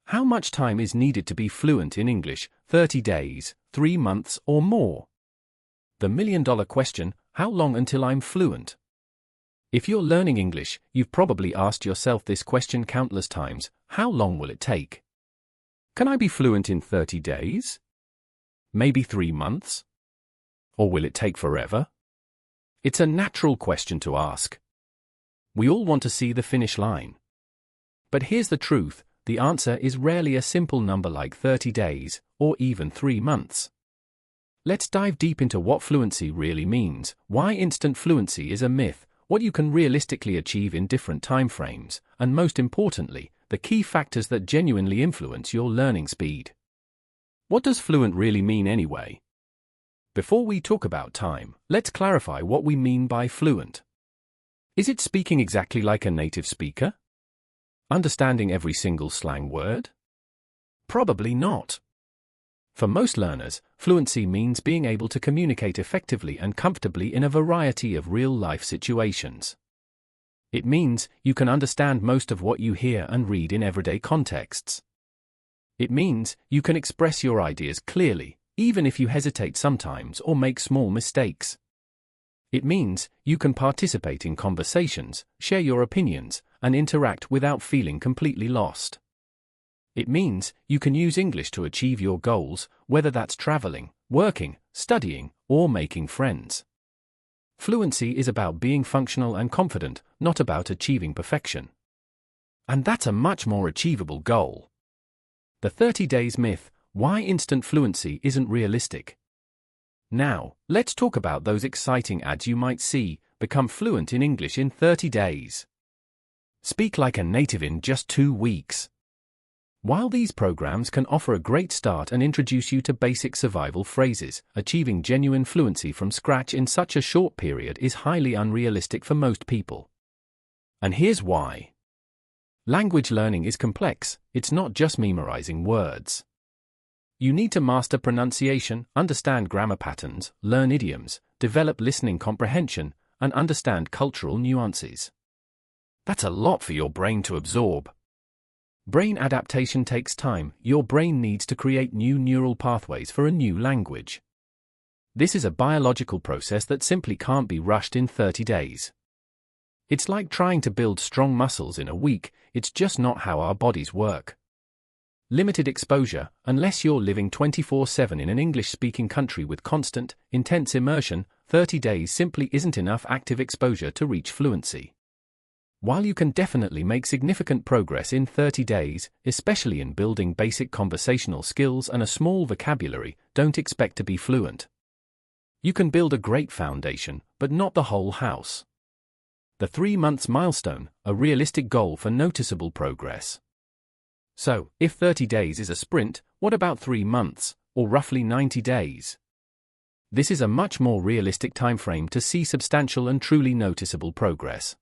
How much time is needed to be fluent in English? 30 days, 3 months, or more? The million-dollar question, how long until I'm fluent? If you're learning English, you've probably asked yourself this question countless times. How long will it take? Can I be fluent in 30 days? Maybe 3 months? Or will it take forever? It's a natural question to ask. We all want to see the finish line. But here's the truth, the answer is rarely a simple number like 30 days, or even 3 months. Let's dive deep into what fluency really means, why instant fluency is a myth, what you can realistically achieve in different time frames, and most importantly, the key factors that genuinely influence your learning speed. What does fluent really mean anyway? Before we talk about time, let's clarify what we mean by fluent. Is it speaking exactly like a native speaker? Understanding every single slang word? Probably not. For most learners, fluency means being able to communicate effectively and comfortably in a variety of real-life situations. It means you can understand most of what you hear and read in everyday contexts. It means you can express your ideas clearly, even if you hesitate sometimes or make small mistakes. It means you can participate in conversations, share your opinions, and interact without feeling completely lost. It means you can use English to achieve your goals, whether that's traveling, working, studying, or making friends. Fluency is about being functional and confident, not about achieving perfection. And that's a much more achievable goal. The 30 days myth, why instant fluency isn't realistic. Now, let's talk about those exciting ads you might see, become fluent in English in 30 days. Speak like a native in just 2 weeks. While these programs can offer a great start and introduce you to basic survival phrases, achieving genuine fluency from scratch in such a short period is highly unrealistic for most people. And here's why. Language learning is complex, it's not just memorizing words. You need to master pronunciation, understand grammar patterns, learn idioms, develop listening comprehension, and understand cultural nuances. That's a lot for your brain to absorb. Brain adaptation takes time. Your brain needs to create new neural pathways for a new language. This is a biological process that simply can't be rushed in 30 days. It's like trying to build strong muscles in a week, it's just not how our bodies work. Limited exposure, unless you're living 24/7 in an English-speaking country with constant, intense immersion, 30 days simply isn't enough active exposure to reach fluency. While you can definitely make significant progress in 30 days, especially in building basic conversational skills and a small vocabulary, don't expect to be fluent. You can build a great foundation, but not the whole house. The 3 months milestone, a realistic goal for noticeable progress. So, if 30 days is a sprint, what about 3 months, or roughly 90 days? This is a much more realistic timeframe to see substantial and truly noticeable progress.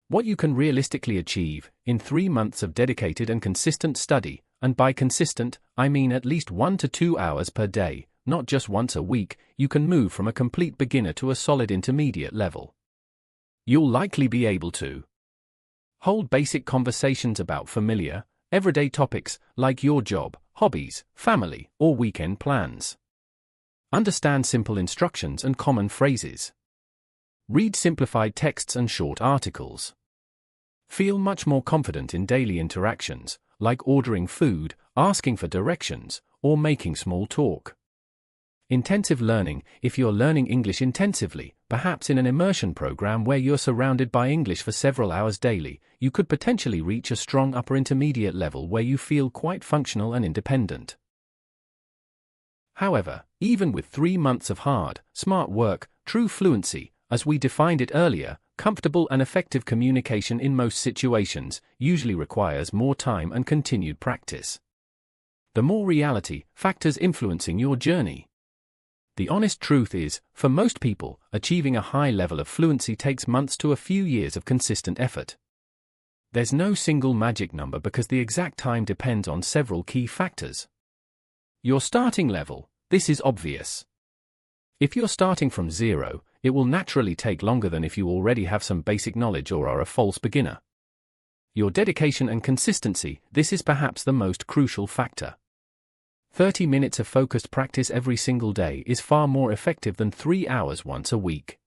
What you can realistically achieve, in 3 months of dedicated and consistent study, and by consistent, I mean at least 1 to 2 hours per day, not just once a week, you can move from a complete beginner to a solid intermediate level. You'll likely be able to hold basic conversations about familiar, everyday topics like your job, hobbies, family, or weekend plans. Understand simple instructions and common phrases. Read simplified texts and short articles. Feel much more confident in daily interactions, like ordering food, asking for directions, or making small talk. Intensive learning, if you're learning English intensively, perhaps in an immersion program where you're surrounded by English for several hours daily, you could potentially reach a strong upper intermediate level where you feel quite functional and independent. However, even with 3 months of hard, smart work, true fluency, as we defined it earlier, comfortable and effective communication in most situations usually requires more time and continued practice. The more reality, factors influencing your journey. The honest truth is, for most people, achieving a high level of fluency takes months to a few years of consistent effort. There's no single magic number because the exact time depends on several key factors. Your starting level, this is obvious. If you're starting from zero, it will naturally take longer than if you already have some basic knowledge or are a false beginner. Your dedication and consistency, this is perhaps the most crucial factor. 30 minutes of focused practice every single day is far more effective than 3 hours once a week.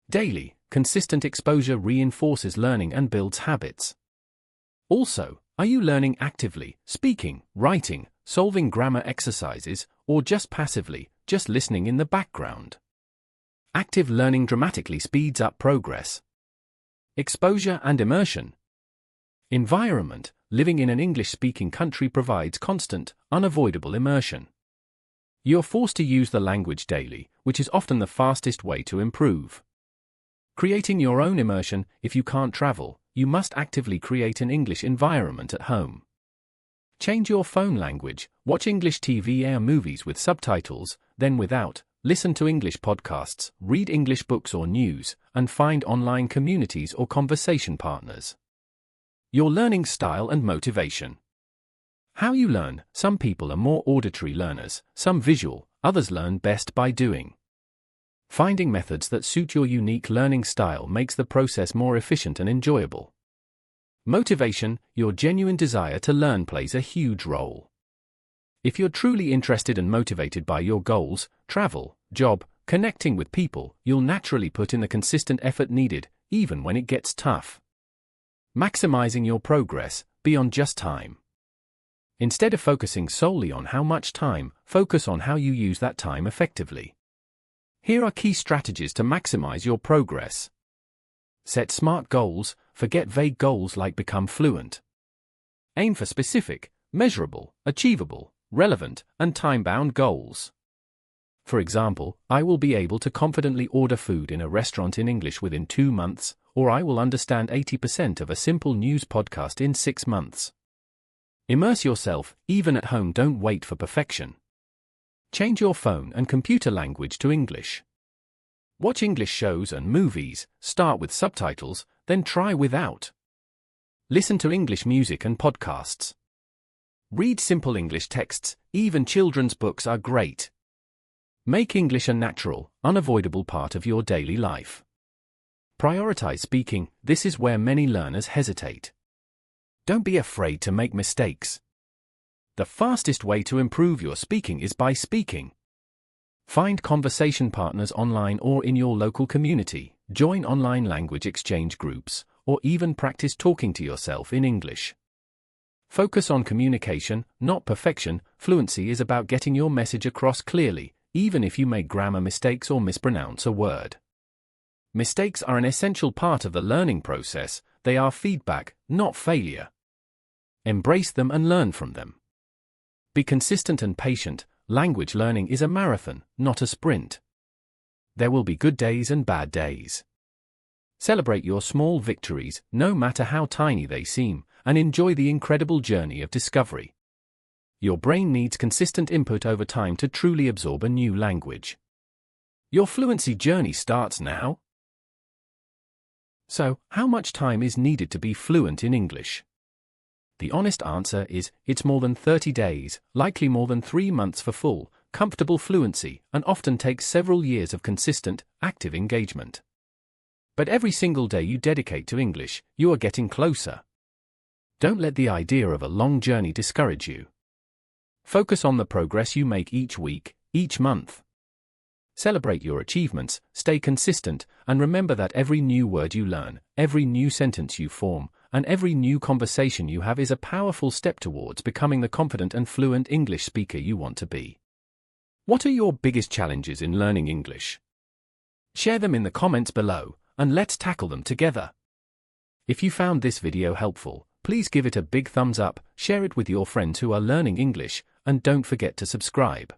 Daily, consistent exposure reinforces learning and builds habits. Also, are you learning actively, speaking, writing, solving grammar exercises, or just passively, just listening in the background? Active learning dramatically speeds up progress. Exposure and immersion. Environment. Living in an English-speaking country provides constant, unavoidable immersion. You're forced to use the language daily, which is often the fastest way to improve. Creating your own immersion. If you can't travel, you must actively create an English environment at home. Change your phone language, watch English TV or movies with subtitles, then without, listen to English podcasts, read English books or news, and find online communities or conversation partners. Your learning style and motivation. How you learn. Some people are more auditory learners, some visual, others learn best by doing. Finding methods that suit your unique learning style makes the process more efficient and enjoyable. Motivation. Your genuine desire to learn plays a huge role. If you're truly interested and motivated by your goals, travel, job, connecting with people, you'll naturally put in the consistent effort needed, even when it gets tough. Maximizing your progress, beyond just time. Instead of focusing solely on how much time, focus on how you use that time effectively. Here are key strategies to maximize your progress. Set smart goals, forget vague goals like become fluent. Aim for specific, measurable, achievable, relevant, and time-bound goals. For example, I will be able to confidently order food in a restaurant in English within 2 months, or I will understand 80% of a simple news podcast in 6 months. Immerse yourself, even at home. Don't wait for perfection. Change your phone and computer language to English. Watch English shows and movies, start with subtitles, then try without. Listen to English music and podcasts. Read simple English texts, even children's books are great. Make English a natural, unavoidable part of your daily life. Prioritize speaking. This is where many learners hesitate. Don't be afraid to make mistakes. The fastest way to improve your speaking is by speaking. Find conversation partners online or in your local community, join online language exchange groups, or even practice talking to yourself in English. Focus on communication, not perfection. Fluency is about getting your message across clearly, even if you make grammar mistakes or mispronounce a word. Mistakes are an essential part of the learning process. They are feedback, not failure. Embrace them and learn from them. Be consistent and patient. Language learning is a marathon, not a sprint. There will be good days and bad days. Celebrate your small victories, no matter how tiny they seem, and enjoy the incredible journey of discovery. Your brain needs consistent input over time to truly absorb a new language. Your fluency journey starts now. So, how much time is needed to be fluent in English? The honest answer is, it's more than 30 days, likely more than 3 months for full, comfortable fluency, and often takes several years of consistent, active engagement. But every single day you dedicate to English, you are getting closer. Don't let the idea of a long journey discourage you. Focus on the progress you make each week, each month. Celebrate your achievements, stay consistent, and remember that every new word you learn, every new sentence you form, and every new conversation you have is a powerful step towards becoming the confident and fluent English speaker you want to be. What are your biggest challenges in learning English? Share them in the comments below, and let's tackle them together. If you found this video helpful, please give it a big thumbs up, share it with your friends who are learning English, and don't forget to subscribe.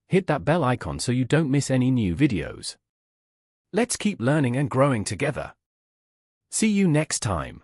Hit that bell icon so you don't miss any new videos. Let's keep learning and growing together. See you next time.